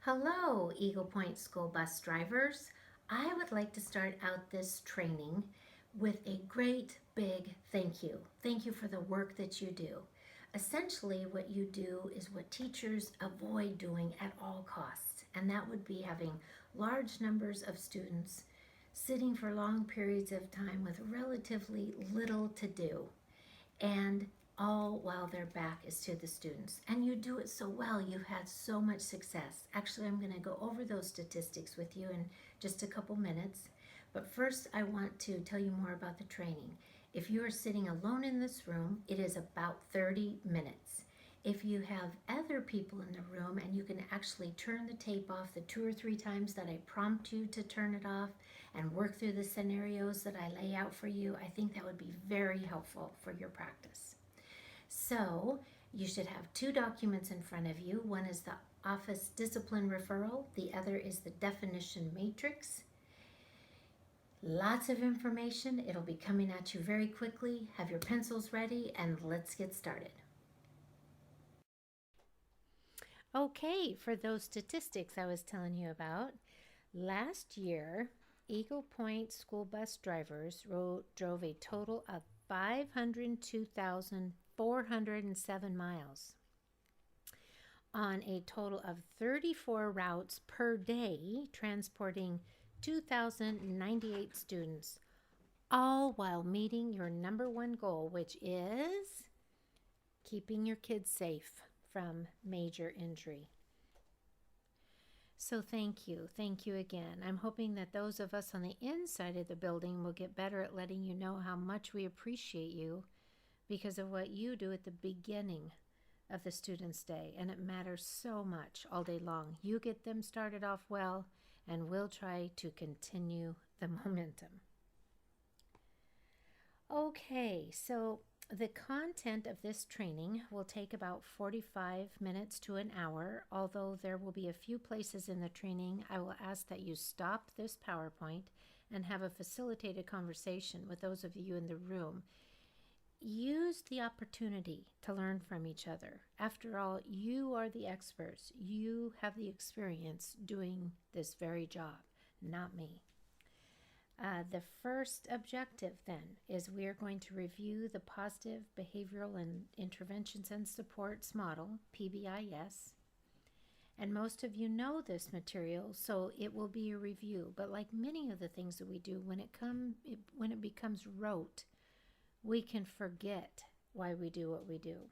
Hello, Eagle Point School Bus drivers. I would like to start out this training with a great big thank you. Thank you for the work that you do. Essentially, what you do is what teachers avoid doing at all costs, and that would be having large numbers of students sitting for long periods of time with relatively little to do, and all while their back is to the students. And you do it so well. You've had so much success. Actually, I'm going to go over those statistics with you in just a couple minutes. But first, I want to tell you more about the training. If you are sitting alone in this room, it is about 30 minutes. If you have other people in the room and you can actually turn the tape off the 2 or 3 times that I prompt you to turn it off and work through the scenarios that I lay out for you, I think that would be very helpful for your practice. So you should have 2 documents in front of you. One is the office discipline referral. The other is the definition matrix. Lots of information. It'll be coming at you very quickly. Have your pencils ready and let's get started. Okay, for those statistics I was telling you about, last year, Eagle Point school bus drivers drove a total of 502,407 miles on a total of 34 routes per day, transporting 2,098 students, all while meeting your number one goal, which is keeping your kids safe from major injury. So thank you. Thank you again. I'm hoping that those of us on the inside of the building will get better at letting you know how much we appreciate you because of what you do at the beginning of the student's day. And it matters so much all day long. You get them started off well, and we'll try to continue the momentum. Okay, so the content of this training will take about 45 minutes to an hour, although there will be a few places in the training I will ask that you stop this PowerPoint and have a facilitated conversation with those of you in the room. Use the opportunity to learn from each other. After all, you are the experts. You have the experience doing this very job, not me. The first objective then is we are going to review the Positive Behavioral and Interventions and Supports Model, PBIS. And most of you know this material, so it will be a review. But like many of the things that we do, when it becomes rote, we can forget why we do what we do.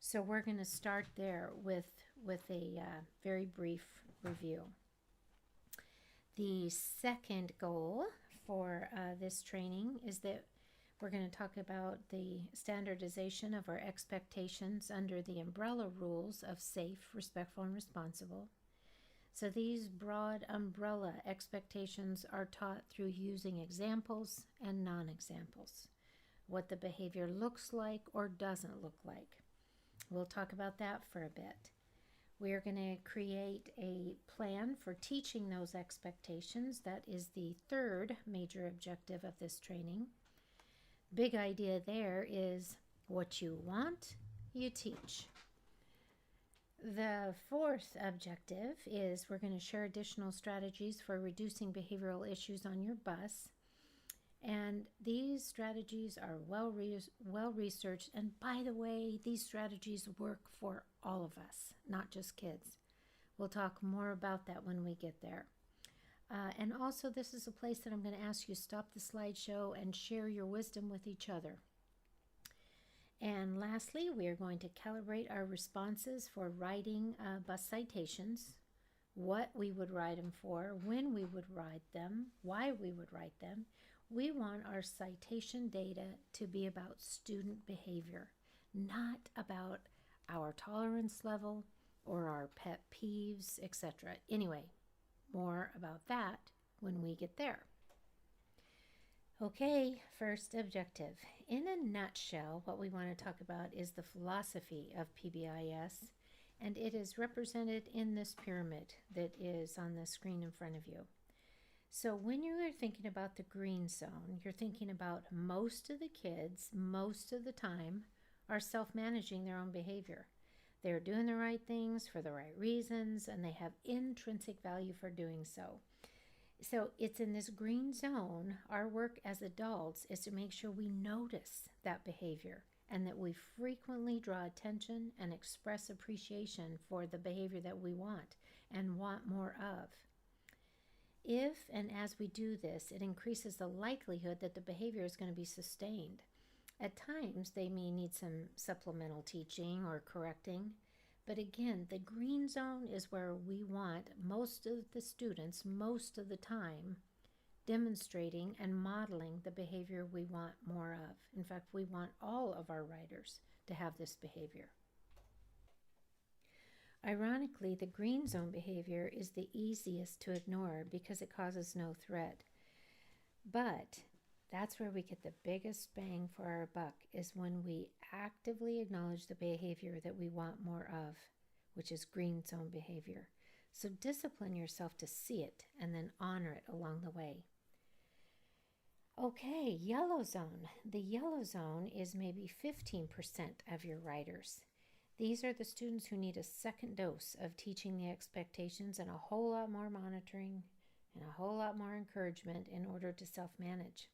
So we're going to start there with a very brief review. The second goal for this training is that we're going to talk about the standardization of our expectations under the umbrella rules of safe, respectful, and responsible. So these broad umbrella expectations are taught through using examples and non-examples, what the behavior looks like or doesn't look like. We'll talk about that for a bit. We are going to create a plan for teaching those expectations. That is the third major objective of this training. Big idea there is what you want, you teach. The fourth objective is we're going to share additional strategies for reducing behavioral issues on your bus. And these strategies are well researched. And by the way, these strategies work for all of us, not just kids. We'll talk more about that when we get there. And also, this is a place that I'm going to ask you to stop the slideshow and share your wisdom with each other. And lastly, we are going to calibrate our responses for writing bus citations, what we would write them for, when we would write them, why we would write them. We want our citation data to be about student behavior, not about our tolerance level or our pet peeves, etc. Anyway, more about that when we get there. Okay, first objective. In a nutshell, what we want to talk about is the philosophy of PBIS, and it is represented in this pyramid that is on the screen in front of you. So when you are thinking about the green zone, you're thinking about most of the kids, most of the time, are self-managing their own behavior. They're doing the right things for the right reasons, and they have intrinsic value for doing so. So it's in this green zone. Our work as adults is to make sure we notice that behavior and that we frequently draw attention and express appreciation for the behavior that we want and want more of. If and as we do this, it increases the likelihood that the behavior is going to be sustained. At times, they may need some supplemental teaching or correcting. But again, the green zone is where we want most of the students, most of the time, demonstrating and modeling the behavior we want more of. In fact, we want all of our writers to have this behavior. Ironically, the green zone behavior is the easiest to ignore because it causes no threat. But that's where we get the biggest bang for our buck, is when we actively acknowledge the behavior that we want more of, which is green zone behavior. So discipline yourself to see it and then honor it along the way. Okay, yellow zone. The yellow zone is maybe 15% of your writers. These are the students who need a second dose of teaching the expectations and a whole lot more monitoring and a whole lot more encouragement in order to self-manage.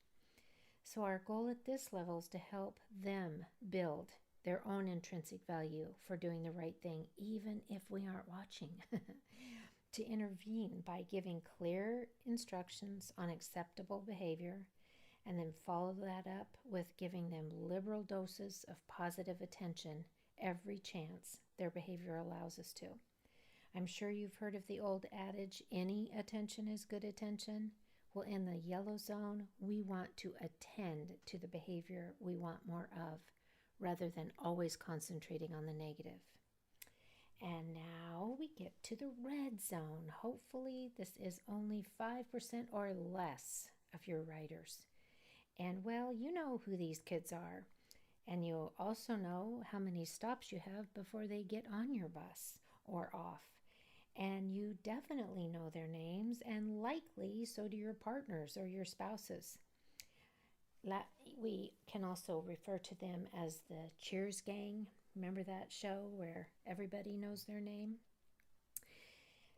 So our goal at this level is to help them build their own intrinsic value for doing the right thing, even if we aren't watching. To intervene by giving clear instructions on acceptable behavior, and then follow that up with giving them liberal doses of positive attention every chance their behavior allows us to. I'm sure you've heard of the old adage, any attention is good attention. Well, in the yellow zone, we want to attend to the behavior we want more of, rather than always concentrating on the negative. And now we get to the red zone. Hopefully this is only 5% or less of your writers. And well, you know who these kids are. And you also know how many stops you have before they get on your bus or off. And you definitely know their names, and likely so do your partners or your spouses. We can also refer to them as the Cheers gang. Remember that show where everybody knows their name?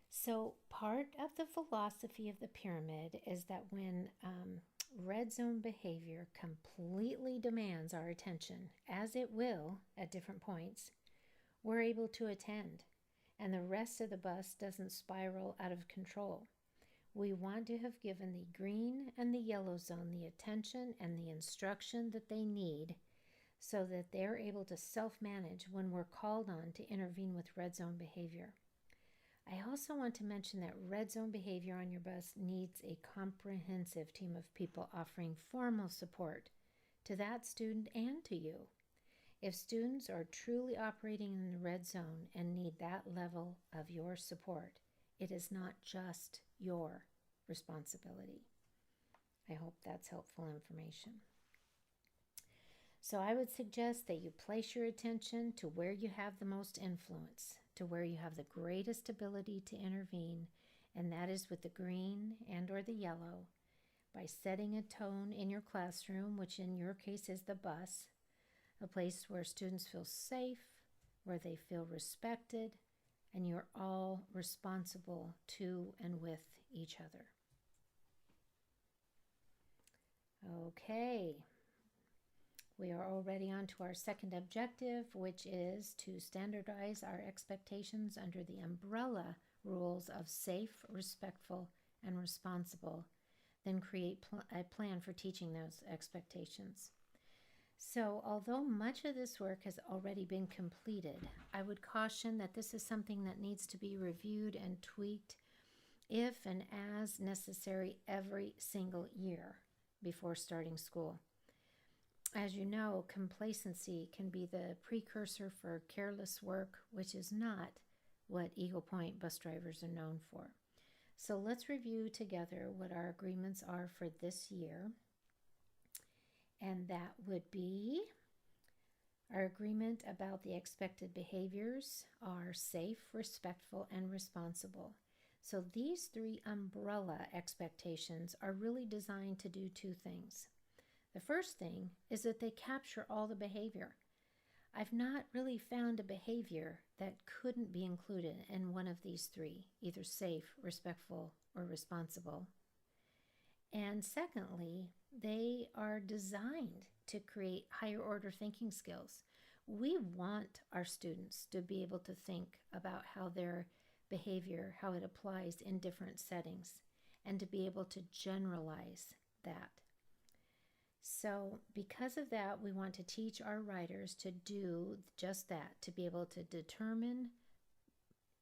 So part of the philosophy of the pyramid is that when red zone behavior completely demands our attention, as it will at different points, we're able to attend, and the rest of the bus doesn't spiral out of control. We want to have given the green and the yellow zone the attention and the instruction that they need so that they're able to self-manage when we're called on to intervene with red zone behavior. I also want to mention that red zone behavior on your bus needs a comprehensive team of people offering formal support to that student and to you. If students are truly operating in the red zone and need that level of your support, it is not just your responsibility. I hope that's helpful information. So I would suggest that you place your attention to where you have the most influence, to where you have the greatest ability to intervene, and that is with the green and or the yellow, by setting a tone in your classroom, which in your case is the bus, a place where students feel safe, where they feel respected, and you're all responsible to and with each other. Okay. We are already on to our second objective, which is to standardize our expectations under the umbrella rules of safe, respectful, and responsible, then create a plan for teaching those expectations. So, although much of this work has already been completed, I would caution that this is something that needs to be reviewed and tweaked if and as necessary every single year before starting school. As you know, complacency can be the precursor for careless work, which is not what Eagle Point bus drivers are known for. So let's review together what our agreements are for this year. And that would be our agreement about the expected behaviors are safe, respectful, and responsible. So these three umbrella expectations are really designed to do two things. The first thing is that they capture all the behavior. I've not really found a behavior that couldn't be included in one of these three, either safe, respectful, or responsible. And secondly, they are designed to create higher order thinking skills. We want our students to be able to think about how their behavior, how it applies in different settings, and to be able to generalize that. So because of that, we want to teach our writers to do just that, to be able to determine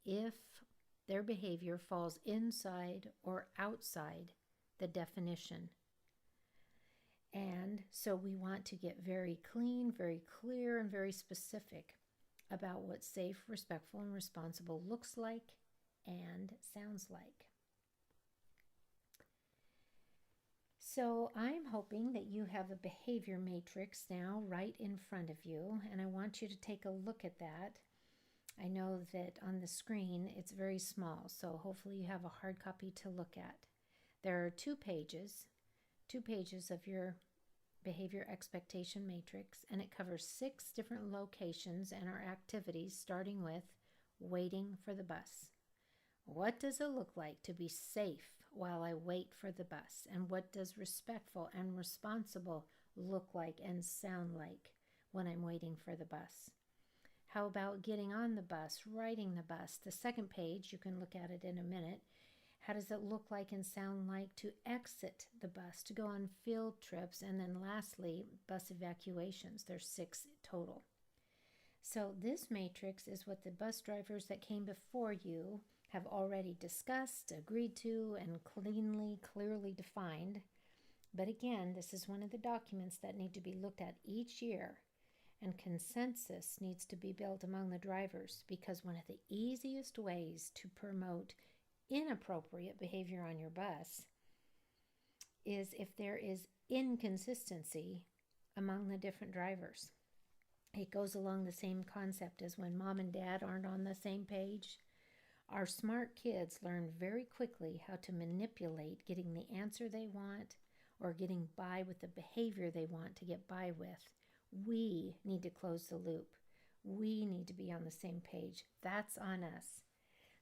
if their behavior falls inside or outside the definition. And so we want to get very clean, very clear, and very specific about what safe, respectful, and responsible looks like and sounds like. So I'm hoping that you have a behavior matrix now right in front of you, and I want you to take a look at that. I know that on the screen it's very small, so hopefully you have a hard copy to look at. There are two pages of your behavior expectation matrix, and it covers 6 different locations and our activities, starting with waiting for the bus. What does it look like to be safe while I wait for the bus? And what does respectful and responsible look like and sound like when I'm waiting for the bus? How about getting on the bus, riding the bus? The second page, you can look at it in a minute. How does it look like and sound like to exit the bus, to go on field trips? And then lastly, bus evacuations. There's 6 total. So this matrix is what the bus drivers that came before you have already discussed, agreed to, and clearly defined. But again, this is one of the documents that need to be looked at each year, and consensus needs to be built among the drivers, because one of the easiest ways to promote inappropriate behavior on your bus is if there is inconsistency among the different drivers. It goes along the same concept as when mom and dad aren't on the same page. Our smart kids learn very quickly how to manipulate getting the answer they want or getting by with the behavior they want to get by with. We need to close the loop. We need to be on the same page. That's on us.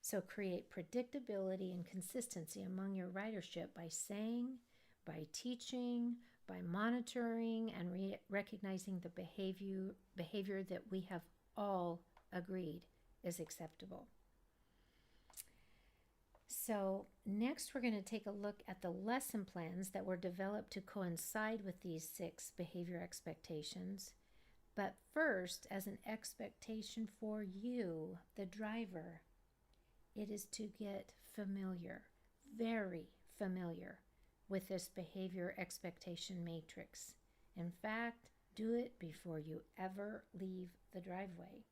So create predictability and consistency among your ridership by saying, by teaching, by monitoring, and recognizing the behavior that we have all agreed is acceptable. So next we're going to take a look at the lesson plans that were developed to coincide with these 6 behavior expectations. But first, as an expectation for you, the driver, it is to get familiar, very familiar with this behavior expectation matrix. In fact, do it before you ever leave the driveway.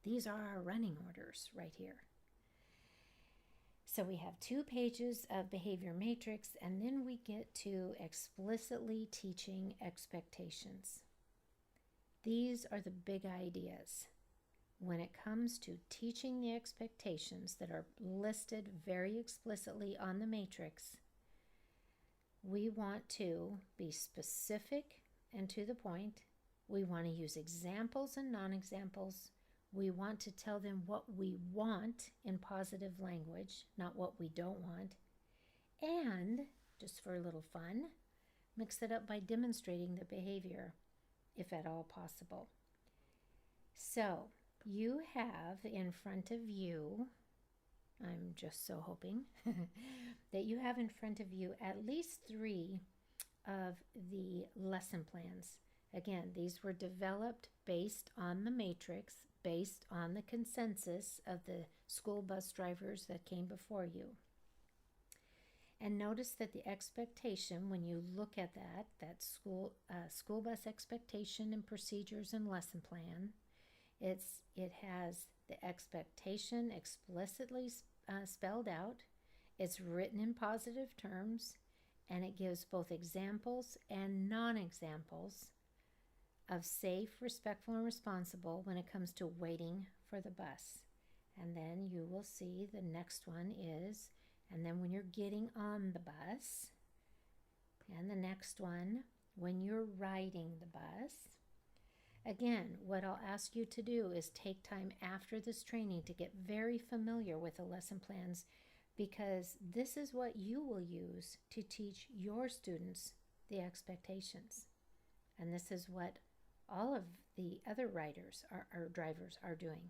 These are our running orders right here. So we have 2 pages of behavior matrix, and then we get to explicitly teaching expectations. These are the big ideas. When it comes to teaching the expectations that are listed very explicitly on the matrix, we want to be specific and to the point. We want to use examples and non-examples. We want to tell them what we want in positive language, not what we don't want. And, just for a little fun, mix it up by demonstrating the behavior, if at all possible. So, you have in front of you, I'm just so hoping, that you have in front of you at least 3 of the lesson plans. Again, these were developed based on the matrix, based on the consensus of the school bus drivers that came before you. And notice that the expectation, when you look at that school bus expectation and procedures and lesson plan, it has the expectation explicitly spelled out. It's written in positive terms, and it gives both examples and non-examples of safe, respectful, and responsible when it comes to waiting for the bus. And then you will see the next one is, and then when you're getting on the bus, and the next one when you're riding the bus. Again, what I'll ask you to do is take time after this training to get very familiar with the lesson plans, because this is what you will use to teach your students the expectations. And this is what all of the other writers or drivers are doing.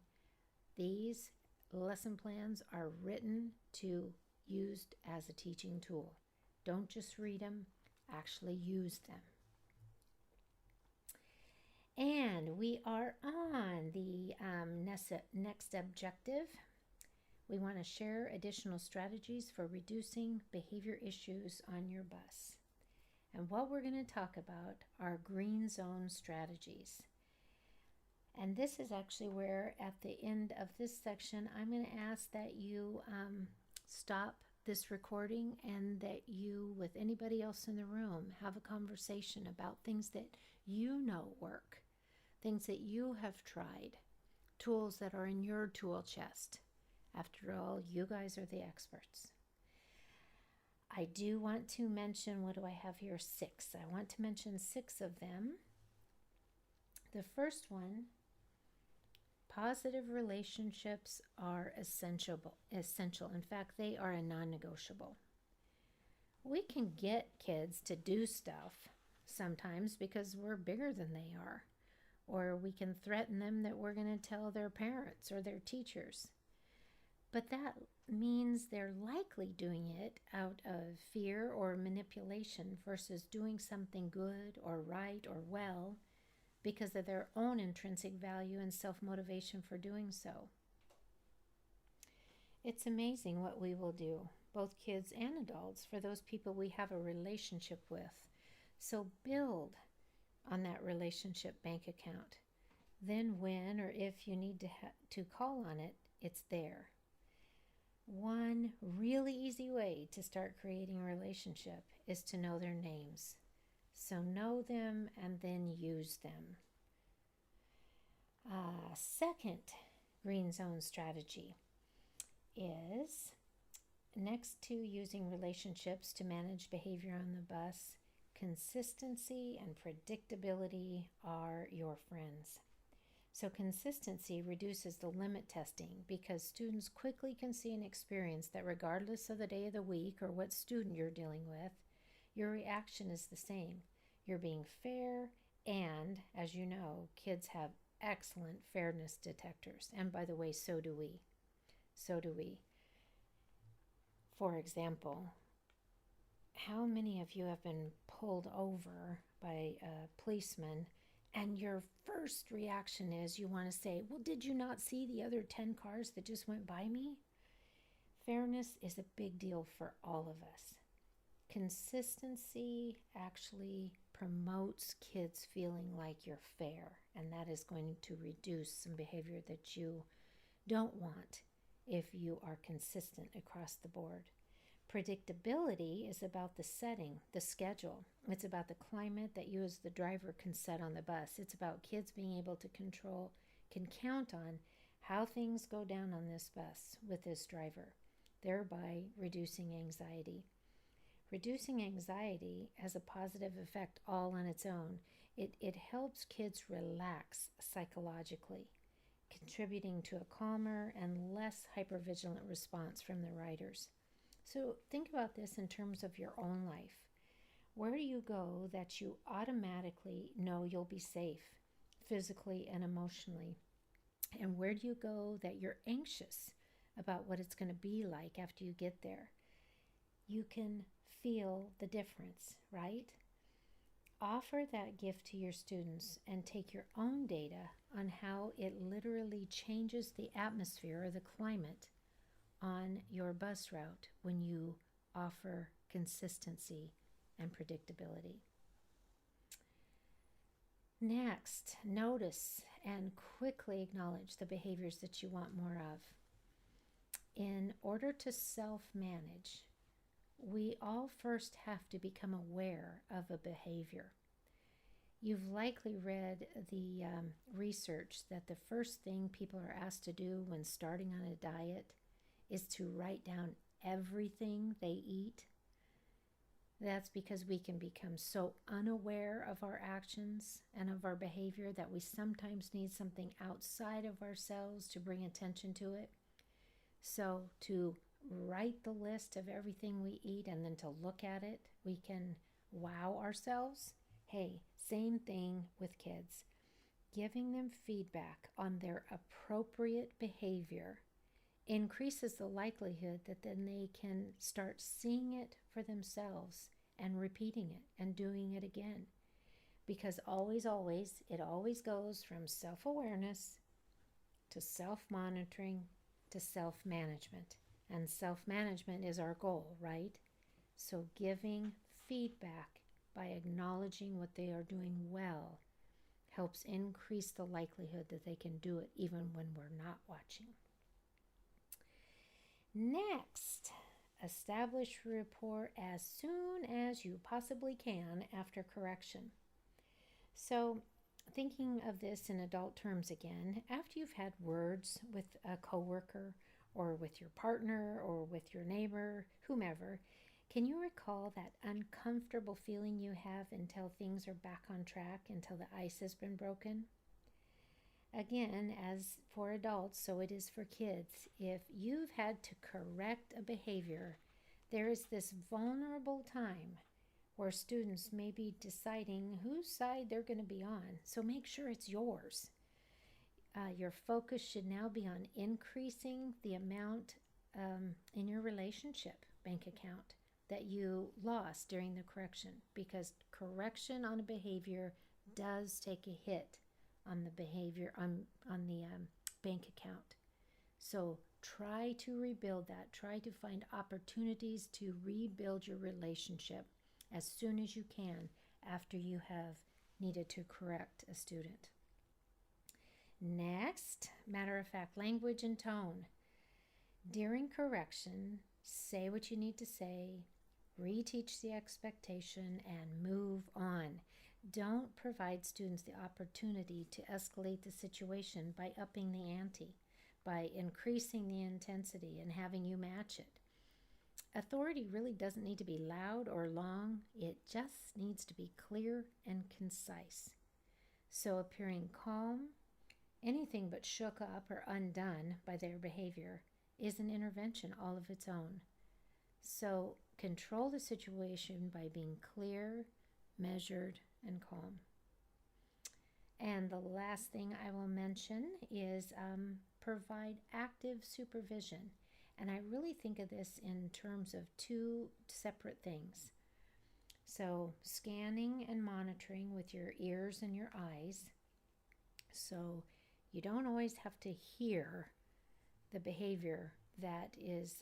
These lesson plans are written to used as a teaching tool. Don't just read them, actually use them. And we are on the next objective. We want to share additional strategies for reducing behavior issues on your bus. And what we're going to talk about are green zone strategies. And this is actually where, at the end of this section, I'm going to ask that you stop this recording and that you, with anybody else in the room, have a conversation about things that you know work, things that you have tried, tools that are in your tool chest. After all, you guys are the experts. I do want to mention, what do I have here? 6. I want to mention 6 of them. The first one, positive relationships are essential. In fact, they are a non-negotiable. We can get kids to do stuff sometimes because we're bigger than they are, or we can threaten them that we're going to tell their parents or their teachers. But that means they're likely doing it out of fear or manipulation versus doing something good or right or well because of their own intrinsic value and self-motivation for doing so. It's amazing what we will do, both kids and adults, for those people we have a relationship with. So build on that relationship bank account. Then when or if you need to call on it, it's there. One really easy way to start creating a relationship is to know their names. So know them and then use them. Second green zone strategy is, next to using relationships to manage behavior on the bus, consistency and predictability are your friends. So consistency reduces the limit testing because students quickly can see and experience that regardless of the day of the week or what student you're dealing with, your reaction is the same. You're being fair, and as you know, kids have excellent fairness detectors. And by the way, so do we. For example, how many of you have been pulled over by a policeman and your first reaction is you want to say, well, did you not see the other 10 cars that just went by me? Fairness is a big deal for all of us. Consistency actually promotes kids feeling like you're fair, and that is going to reduce some behavior that you don't want if you are consistent across the board. Predictability is about the setting, the schedule. It's about the climate that you as the driver can set on the bus. It's about kids being able to can count on how things go down on this bus with this driver, thereby reducing anxiety. Reducing anxiety has a positive effect all on its own. It helps kids relax psychologically, contributing to a calmer and less hypervigilant response from the riders. So think about this in terms of your own life. Where do you go that you automatically know you'll be safe, physically and emotionally? And where do you go that you're anxious about what it's going to be like after you get there? You can feel the difference, right? Offer that gift to your students and take your own data on how it literally changes the atmosphere or the climate on your bus route when you offer consistency and predictability. Next, notice and quickly acknowledge the behaviors that you want more of. In order to self-manage, we all first have to become aware of a behavior. You've likely read the research that the first thing people are asked to do when starting on a diet is to write down everything they eat. That's because we can become so unaware of our actions and of our behavior that we sometimes need something outside of ourselves to bring attention to it. So, to write the list of everything we eat and then to look at it, we can wow ourselves. Hey, same thing with kids. Giving them feedback on their appropriate behavior increases the likelihood that then they can start seeing it for themselves and repeating it and doing it again. Because always, it always goes from self-awareness to self-monitoring to self-management. And self-management is our goal, right? So giving feedback by acknowledging what they are doing well helps increase the likelihood that they can do it even when we're not watching. Next, establish rapport as soon as you possibly can after correction. So, thinking of this in adult terms again, after you've had words with a coworker or with your partner or with your neighbor, whomever, can you recall that uncomfortable feeling you have until things are back on track, until the ice has been broken? Again, as for adults, so it is for kids. If you've had to correct a behavior, there is this vulnerable time where students may be deciding whose side they're going to be on. So make sure it's yours. Your focus should now be on increasing the amount in your relationship bank account that you lost during the correction, because correction on a behavior does take a hit on the behavior on the bank account. So try to rebuild that. Try to find opportunities to rebuild your relationship as soon as you can after you have needed to correct a student. Next, matter of fact, language and tone. During correction, say what you need to say, reteach the expectation, and move on. Don't provide students the opportunity to escalate the situation by upping the ante, by increasing the intensity and having you match it. Authority really doesn't need to be loud or long. It just needs to be clear and concise. So appearing calm, anything but shook up or undone by their behavior is an intervention all of its own. So control the situation by being clear, measured, and calm. And the last thing I will mention is provide active supervision. And I really think of this in terms of two separate things. So scanning and monitoring with your ears and your eyes. So you don't always have to hear the behavior that is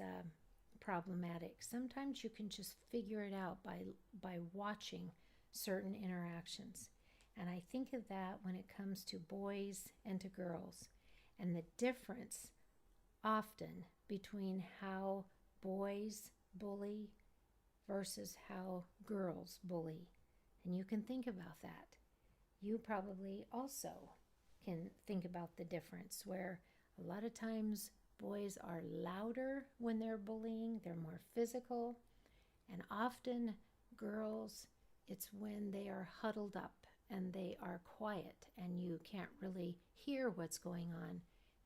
problematic. Sometimes you can just figure it out by watching certain interactions. And I think of that when it comes to boys and to girls, and the difference often between how boys bully versus how girls bully. And you can think about that. You probably also can think about the difference, where a lot of times boys are louder when they're bullying, they're more physical, and often girls, it's when they are huddled up and they are quiet and you can't really hear what's going on.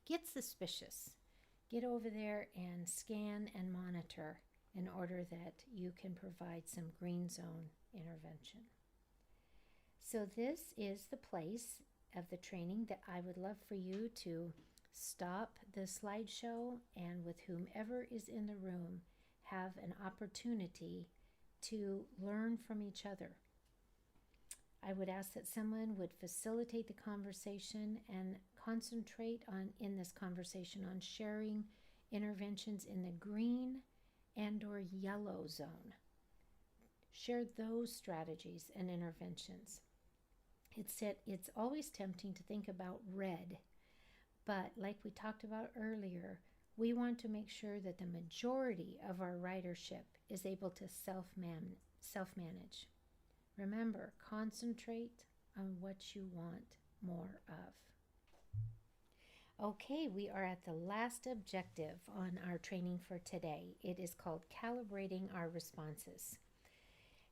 Get suspicious. Get over there and scan and monitor in order that you can provide some green zone intervention. So this is the place of the training that I would love for you to stop the slideshow and, with whomever is in the room, have an opportunity to learn from each other. I would ask that someone would facilitate the conversation and concentrate in this conversation on sharing interventions in the green and or yellow zone. Share those strategies and interventions. It's always tempting to think about red, but like we talked about earlier, we want to make sure that the majority of our ridership is able to self-manage. Remember, concentrate on what you want more of. Okay, we are at the last objective on our training for today. It is called calibrating our responses.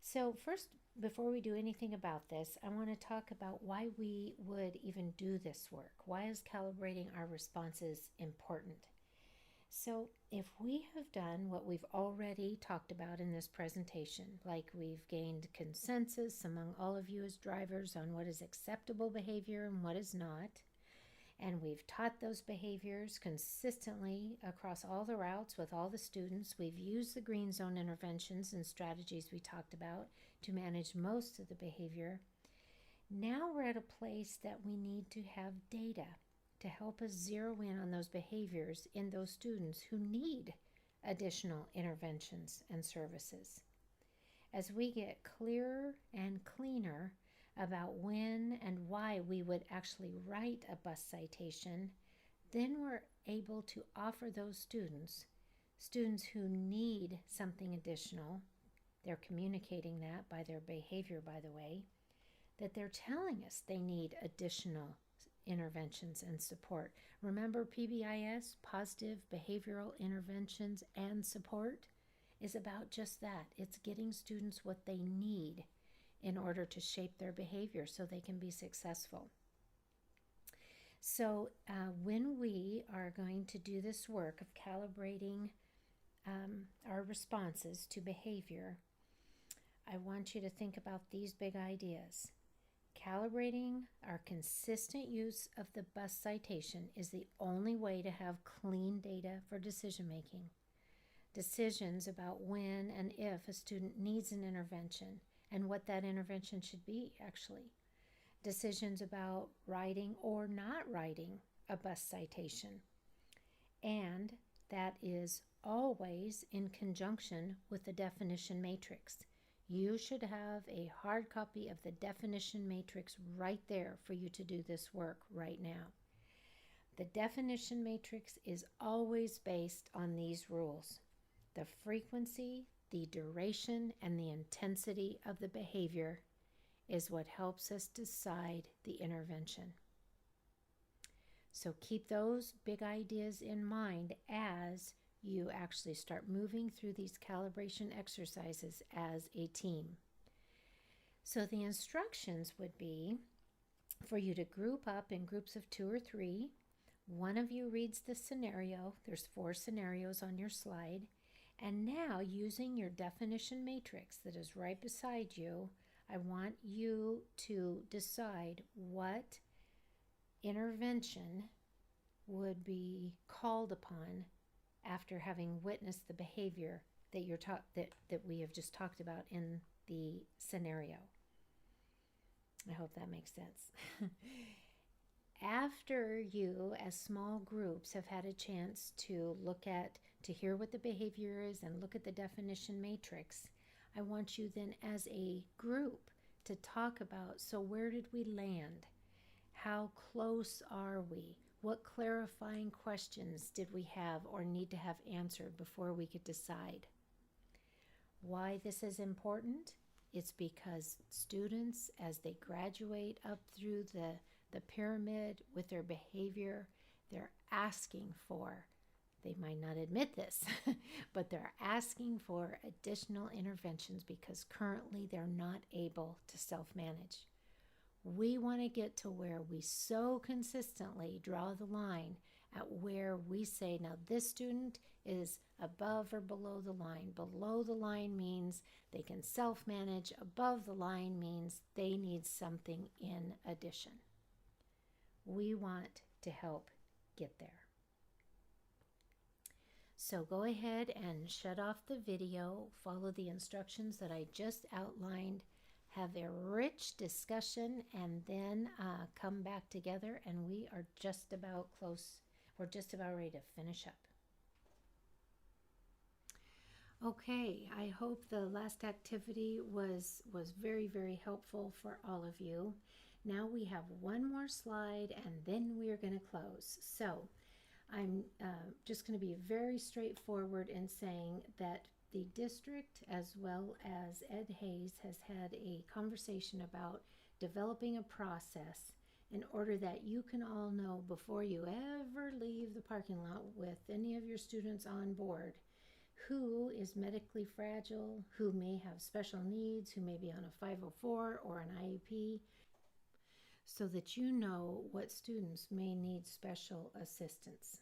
So first, before we do anything about this, I want to talk about why we would even do this work. Why is calibrating our responses important? So if we have done what we've already talked about in this presentation, like we've gained consensus among all of you as drivers on what is acceptable behavior and what is not, and we've taught those behaviors consistently across all the routes with all the students. We've used the green zone interventions and strategies we talked about to manage most of the behavior. Now we're at a place that we need to have data to help us zero in on those behaviors in those students who need additional interventions and services. As we get clearer and cleaner about when and why we would actually write a bus citation, then we're able to offer those students who need something additional, they're communicating that by their behavior, by the way, that they're telling us they need additional interventions and support. Remember, PBIS, positive behavioral interventions and support, is about just that. It's getting students what they need in order to shape their behavior so they can be successful. So when we are going to do this work of calibrating our responses to behavior, I want you to think about these big ideas. Calibrating our consistent use of the bus citation is the only way to have clean data for decision making. Decisions about when and if a student needs an intervention and what that intervention should be, actually. Decisions about writing or not writing a bus citation. And that is always in conjunction with the definition matrix. You should have a hard copy of the definition matrix right there for you to do this work right now. The definition matrix is always based on these rules: the frequency, the duration, and the intensity of the behavior is what helps us decide the intervention. So keep those big ideas in mind as you actually start moving through these calibration exercises as a team. So the instructions would be for you to group up in groups of 2 or 3. One of you reads the scenario. There's 4 scenarios on your slide. And now, using your definition matrix that is right beside you, I want you to decide what intervention would be called upon after having witnessed the behavior that we have just talked about in the scenario. I hope that makes sense. After you, as small groups, have had a chance to hear what the behavior is and look at the definition matrix, I want you then as a group to talk about, so where did we land? How close are we? What clarifying questions did we have or need to have answered before we could decide? Why this is important? It's because students, as they graduate up through the pyramid with their behavior, they're asking for, they might not admit this, but they're asking for additional interventions because currently they're not able to self-manage. We want to get to where we so consistently draw the line at where we say, now this student is above or below the line. Below the line means they can self-manage. Above the line means they need something in addition. We want to help get there. So go ahead and shut off the video, follow the instructions that I just outlined, have a rich discussion, and then come back together, and we are just about close. We're just about ready to finish up. Okay, I hope the last activity was very, very helpful for all of you. Now we have one more slide, and then we are going to close. So I'm just going to be very straightforward in saying that the district, as well as Ed Hayes, has had a conversation about developing a process in order that you can all know before you ever leave the parking lot with any of your students on board who is medically fragile, who may have special needs, who may be on a 504 or an IEP, so that you know what students may need special assistance.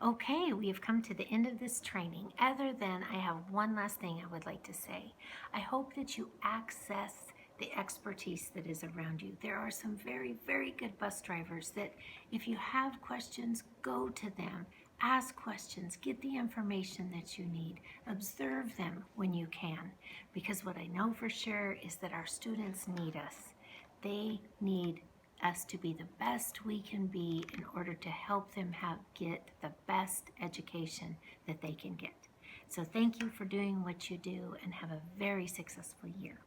Okay, we have come to the end of this training. Other than I have one last thing I would like to say. I hope that you access the expertise that is around you. There are some very, very good bus drivers that if you have questions, go to them. Ask questions, get the information that you need, observe them when you can. Because what I know for sure is that our students need us. They need us to be the best we can be in order to help them get the best education that they can get. So thank you for doing what you do and have a very successful year.